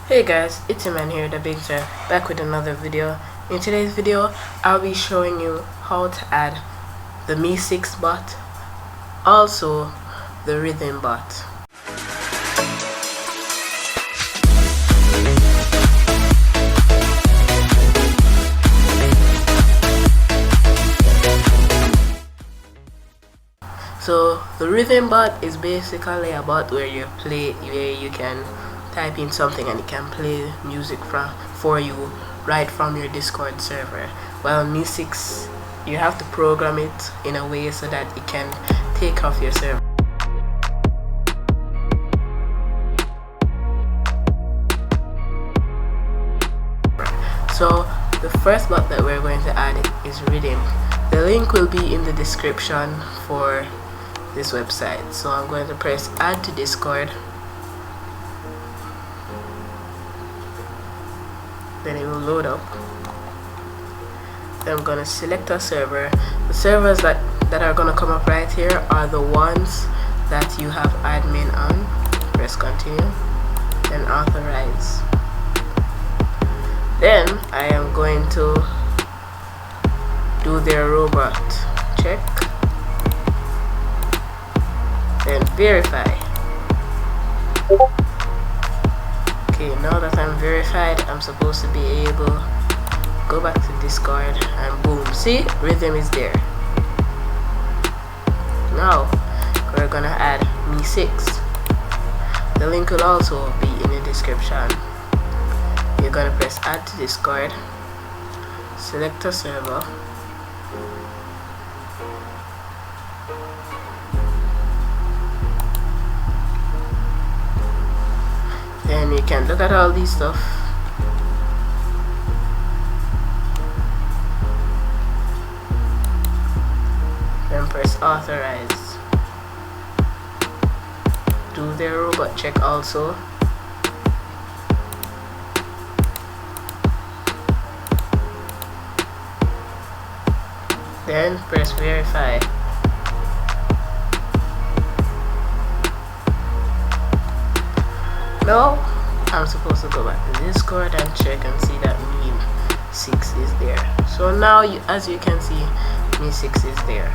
Hey guys, it's Iman here, the Big Sir, back with another video. In today's video, I'll be showing you how to add the Mi6 bot, also the Rhythm bot. So the Rhythm bot is basically a bot where you can type in something and it can play music for you right from your Discord server. While Mi6, you have to program it in a way so that it can take off your server. So the first bot that we're going to add is Rhythm. The link will be in the description for this website. So I'm going to press add to Discord. Then it will load up. Then I'm going to select a server. The servers that are going to come up right here are the ones that you have admin on. Press continue. Then authorize. Then I am going to do their robot check. Then verify. Okay, now that I'm verified, I'm supposed to be able to go back to Discord and boom, see, Rhythm is there. Now we're gonna add Mi6. The link will also be in the description. You're gonna press add to Discord, select a server, then you can look at all these stuff. Then press authorize. Do their robot check also. Then press verify. Now I'm supposed to go back to Discord and check and see that Mi6 is there. So now as you can see, Mi6 is there.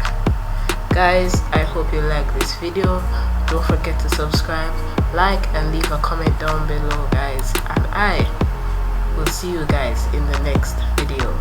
Guys, I hope you like this video. Don't forget to subscribe, like, and leave a comment down below, guys, and I will see you guys in the next video.